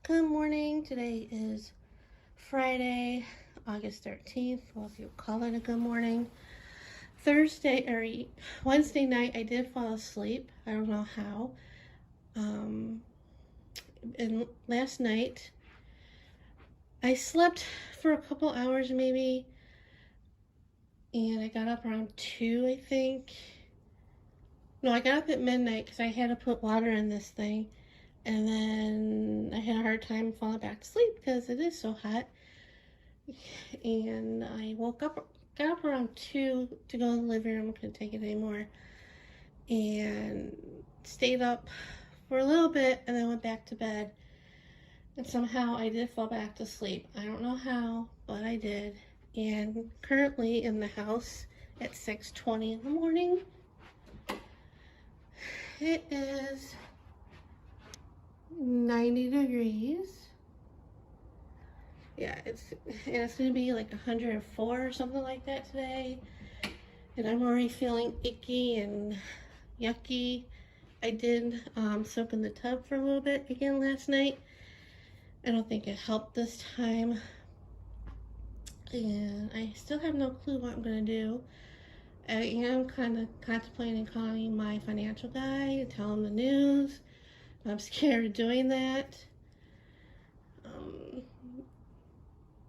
Good morning. Today is Friday, August 13th. Well, if you call it a good morning. Wednesday night, I did fall asleep. I don't know how. And last night, I slept for a couple hours maybe, and I got up around 2, I think. No, I got up at midnight because I had to put water in this thing. And then I had a hard time falling back to sleep because it is so hot. And I got up around 2 to go in the living room. I couldn't take it anymore. And stayed up for a little bit and then went back to bed. And somehow I did fall back to sleep. I don't know how, but I did. And currently in the house at 6:20 in the morning. It is 90 degrees. Yeah, it's gonna be like 104 or something like that today. And I'm already feeling icky and yucky. I did soak in the tub for a little bit again last night. I don't think it helped this time. And I still have no clue what I'm gonna do. I am kind of contemplating calling my financial guy and tell him the news. I'm scared of doing that.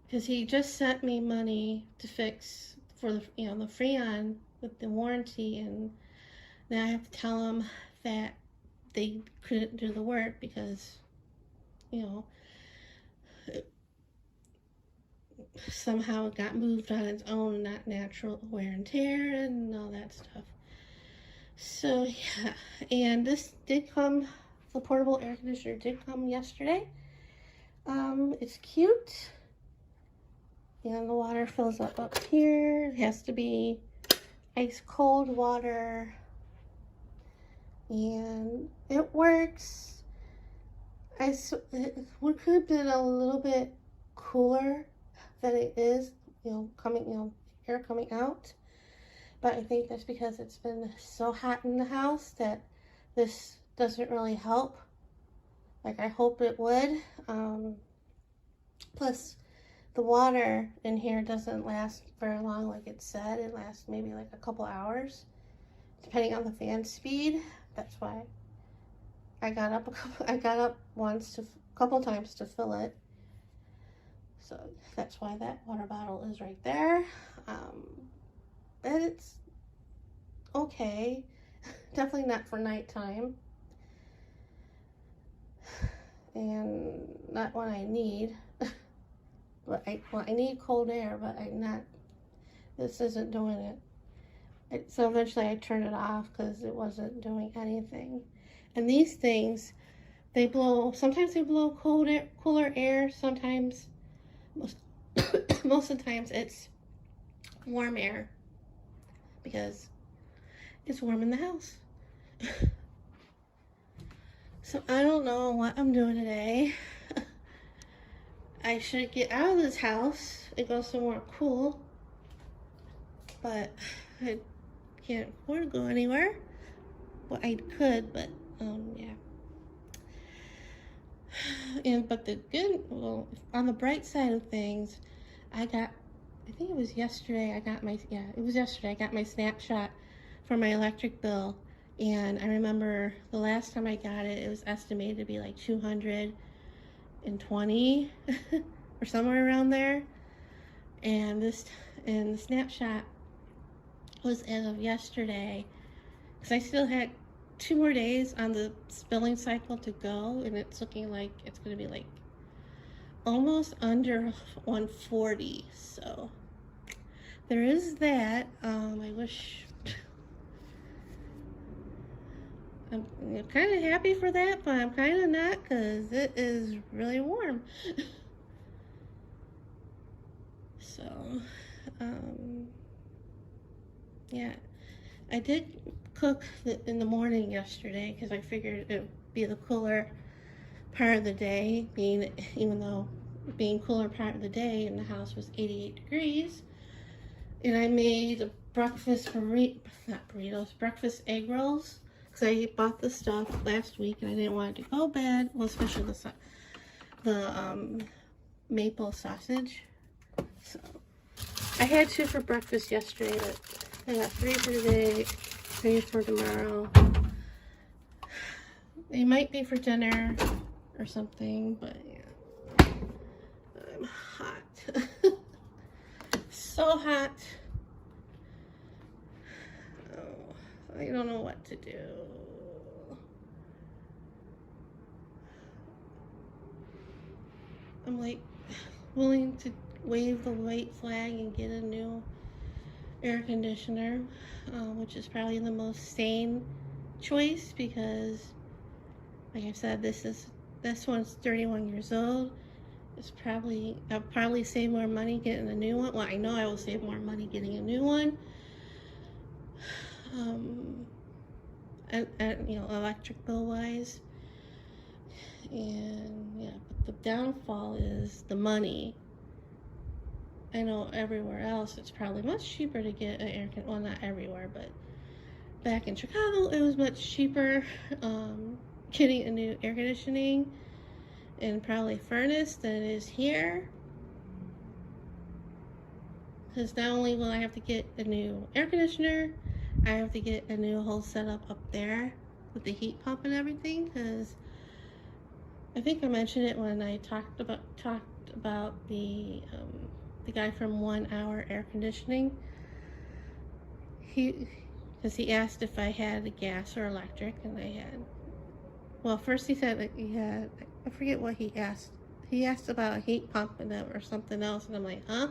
Because he just sent me money to fix for the the Freon with the warranty, and now I have to tell him that they couldn't do the work because somehow it got moved on its own, not natural wear and tear and all that stuff. So yeah, and this did come, the portable air conditioner did come yesterday. It's cute. And the water fills up here. It has to be ice cold water. And it works. It could have been a little bit cooler than it is, air coming out. But I think that's because it's been so hot in the house that this doesn't really help. Like I hope it would. Plus, the water in here doesn't last very long like it said. It lasts maybe like a couple hours, depending on the fan speed. That's why I got up a couple times to fill it. So that's why that water bottle is right there. And it's okay. Definitely not for nighttime. And not what I need. But I need cold air, but this isn't doing it. So eventually I turned it off because it wasn't doing anything. And these things, sometimes they blow cooler air, sometimes, most of the times it's warm air because it's warm in the house. So I don't know what I'm doing today. I should get out of this house and go somewhere cool, but I can't afford to go anywhere. Well, I could, but yeah. On the bright side of things, I think it was yesterday, I got my snapshot for my electric bill, and I remember the last time I got it, it was estimated to be like 220 or somewhere around there, and the snapshot was as of yesterday, because I still had 2 more days on the billing cycle to go, and it's looking like it's going to be like almost under 140. So there is that. I wish I'm kind of happy for that, but I'm kind of not because it is really warm. So, yeah, I did cook in the morning yesterday because I figured it would be the cooler part of the day, even though being cooler part of the day and the house was 88 degrees. And I made breakfast egg rolls. Because I bought the stuff last week and I didn't want it to go bad. Well, especially the maple sausage. So I had 2 for breakfast yesterday, but I got 3 for today, 3 for tomorrow. They might be for dinner or something, but yeah. I'm hot. So hot. Oh, I don't know what to do. I'm like willing to wave the white flag and get a new air conditioner, which is probably the most sane choice because, like I said, this one's 31 years old. I'll probably save more money getting a new one. Well, I know I will save more money getting a new one. And you know, electric bill wise. And yeah, but the downfall is the money. I know everywhere else it's probably much cheaper to get an air conditioner. Well, not everywhere, but back in Chicago it was much cheaper getting a new air conditioning and probably furnace than it is here. Because not only will I have to get a new air conditioner, I have to get a new whole setup up there with the heat pump and everything. Because I think I mentioned it when I talked about the guy from 1 Hour Air Conditioning. Because he asked if I had a gas or electric, and I had. Well, first he said that he had. I forget what he asked. He asked about a heat pump and or something else, and I'm like, huh?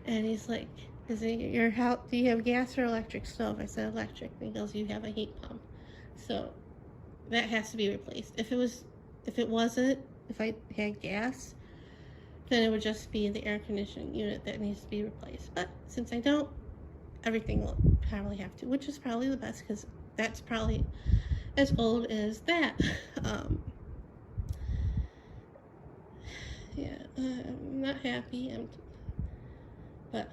And he's like, "Is it your house? Do you have gas or electric stove?" I said electric. And he goes, "You have a heat pump." So that has to be replaced. If I had gas, then it would just be the air conditioning unit that needs to be replaced. But since I don't, everything will probably have to, which is probably the best because that's probably as old as that. Yeah, I'm not happy. I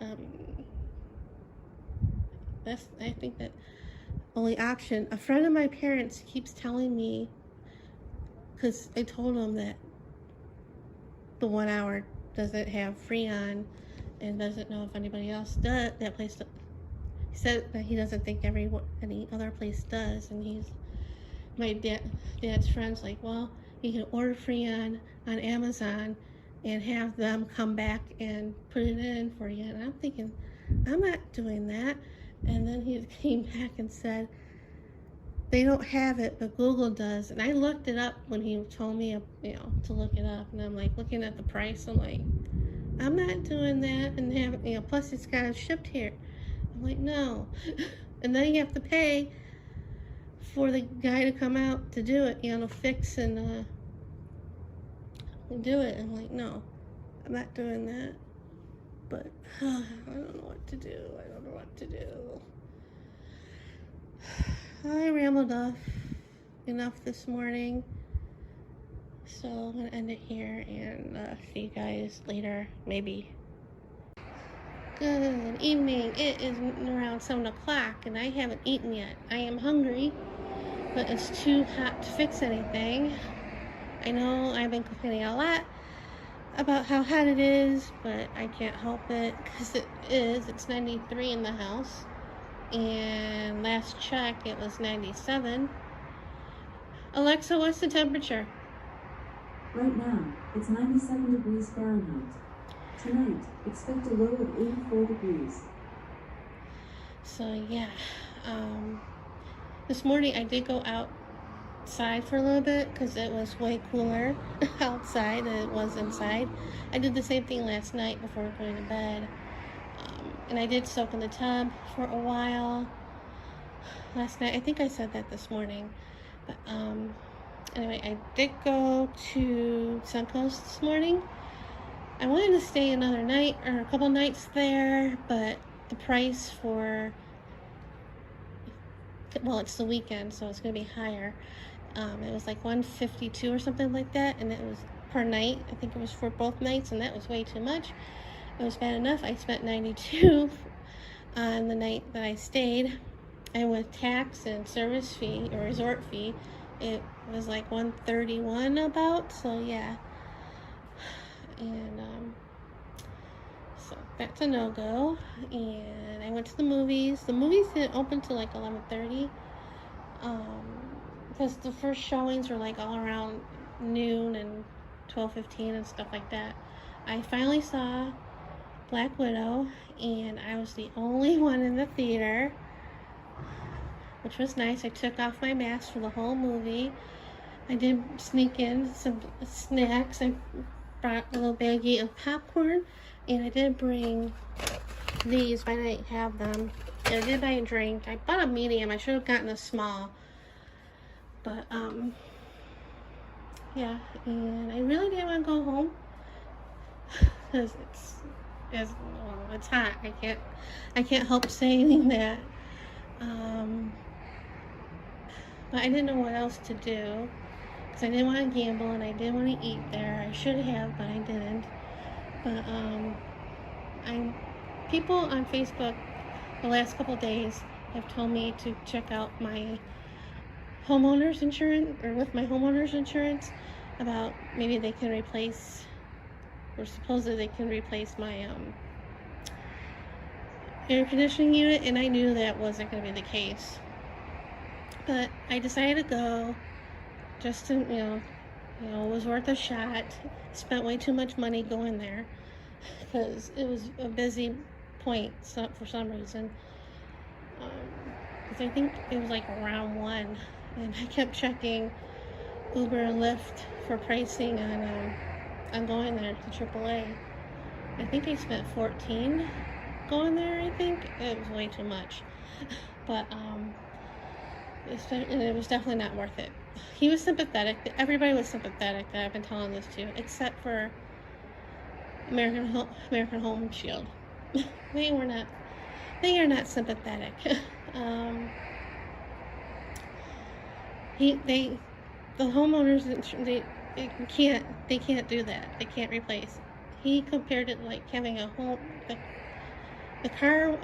think that only option. A friend of my parents keeps telling me, because I told him that the 1 Hour doesn't have Freon and doesn't know if anybody else does. That place, he said that he doesn't think any other place does, and my dad's friend's like, well, you can order Freon on Amazon and have them come back and put it in for you. And I'm thinking, I'm not doing that. And then he came back and said, they don't have it, but Google does. And I looked it up when he told me, to look it up. And I'm like looking at the price. I'm like, I'm not doing that. And plus it's got it shipped here. I'm like, no. And then you have to pay for the guy to come out to do it, fix and do it. I'm like, no, I'm not doing that. But I don't know what to do. I rambled enough this morning, so I'm gonna end it here and see you guys later, maybe. Good evening. It is around 7 o'clock and I haven't eaten yet. I am hungry, but it's too hot to fix anything. I know I've been complaining a lot about how hot it is, but I can't help it because it's 93 in the house, and last check it was 97. Alexa, what's the temperature? Right now, it's 97 degrees Fahrenheit. Tonight, expect a low of 84 degrees. So yeah, this morning I did go outside for a little bit because it was way cooler outside than it was inside. I did the same thing last night before going to bed, and I did soak in the tub for a while last night. I think I said that this morning, but anyway, I did go to Suncoast this morning. I wanted to stay another night or a couple nights there, but the price it's the weekend, so it's going to be higher. It was like $152 or something like that, and it was per night. I think it was for both nights, and that was way too much. It was bad enough. I spent $92 on the night that I stayed, and with tax and service fee or resort fee, it was like 131 about, so yeah. And so that's a no-go. And I went to the movies. The movies didn't open till like 11:30, because the first showings were like all around noon and 12:15 and stuff like that. I finally saw Black Widow, and I was the only one in the theater, which was nice. I took off my mask for the whole movie. I did sneak in some snacks. I brought a little baggie of popcorn, and I did bring these, but I didn't have them. And I did buy a drink. I bought a medium. I should have gotten a small. But, yeah, and I really didn't want to go home, because it's hot. I can't help saying that. But I didn't know what else to do, because I didn't want to gamble and I didn't want to eat there. I should have, but I didn't. But people on Facebook the last couple days have told me to check out my homeowner's insurance, or with my homeowner's insurance, about maybe they can replace, or supposedly they can replace my air conditioning unit, and I knew that wasn't going to be the case. But I decided to go, just to, it was worth a shot. Spent way too much money going there, because it was a busy point for some reason. Because I think it was like around 1, and I kept checking Uber and Lyft for pricing on going there to AAA. I think I spent $14 going there. I think it was way too much, but it was definitely not worth it. He was sympathetic. Everybody was sympathetic that I've been telling this to, except for American Home Shield. They are not sympathetic. The homeowners, they can't do that. They can't replace. He compared it like having a home, the car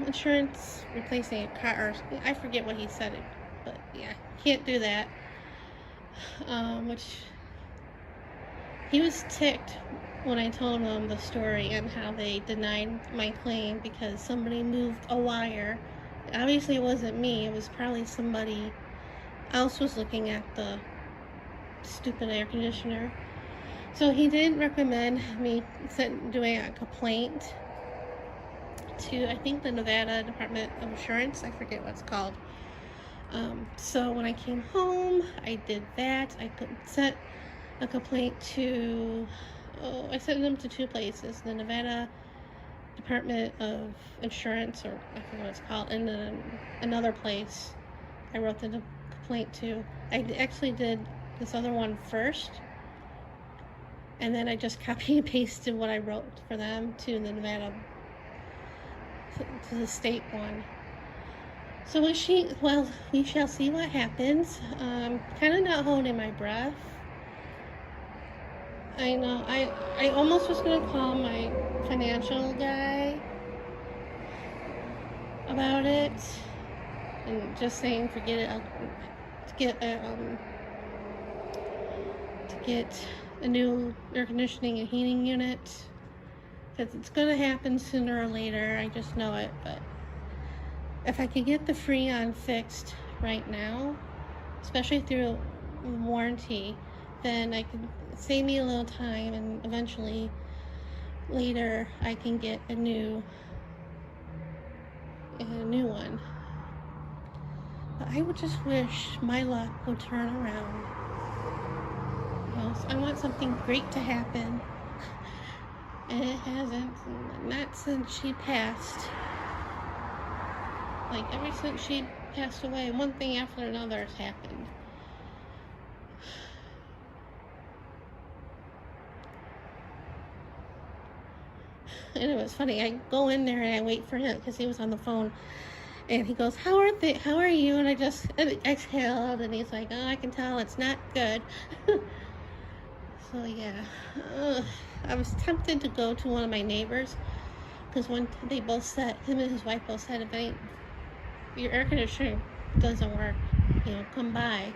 insurance replacing a car. I forget what he said, but yeah, can't do that. Which he was ticked when I told him the story and how they denied my claim because somebody moved a wire. Obviously it wasn't me, it was probably somebody else was looking at the stupid air conditioner. So he did recommend me doing a complaint to, I think, the Nevada Department of Insurance. I forget what it's called. So when I came home, I did that. I sent a complaint to, I sent them to 2 places, the Nevada Department of Insurance, or I forget what it's called, and then another place I wrote the complaint to. I actually did this other one first, and then I just copied and pasted what I wrote for them to the Nevada, to the state one. So we shall see what happens. Kind of not holding my breath. I know, I almost was going to call my financial guy about it and just saying forget it, to get a new air conditioning and heating unit, because it's going to happen sooner or later. I just know it. But if I could get the Freon fixed right now, especially through warranty, then I could save me a little time, and eventually later I can get a new one. But I would just wish my luck would turn around. I want something great to happen, and it hasn't. Not since she passed. Like, ever since she passed away, one thing after another has happened. And it was funny. I go in there and I wait for him because he was on the phone, and he goes, "How are you?" And I just exhaled, and he's like, "Oh, I can tell it's not good." So yeah, I was tempted to go to one of my neighbors, because they both said, him and his wife both said, if your air conditioner doesn't work, come by.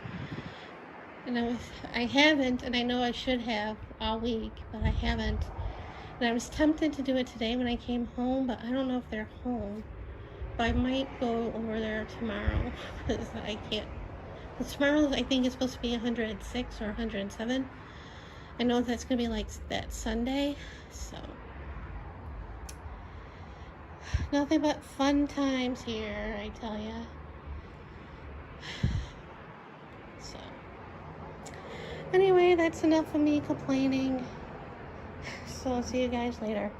And I haven't, and I know I should have all week, but I haven't. And I was tempted to do it today when I came home, but I don't know if they're home. But I might go over there tomorrow because I can't. Because tomorrow I think it's supposed to be 106 or 107. I know that's going to be like that Sunday, so nothing but fun times here, I tell ya. So, anyway, that's enough of me complaining. So I'll see you guys later.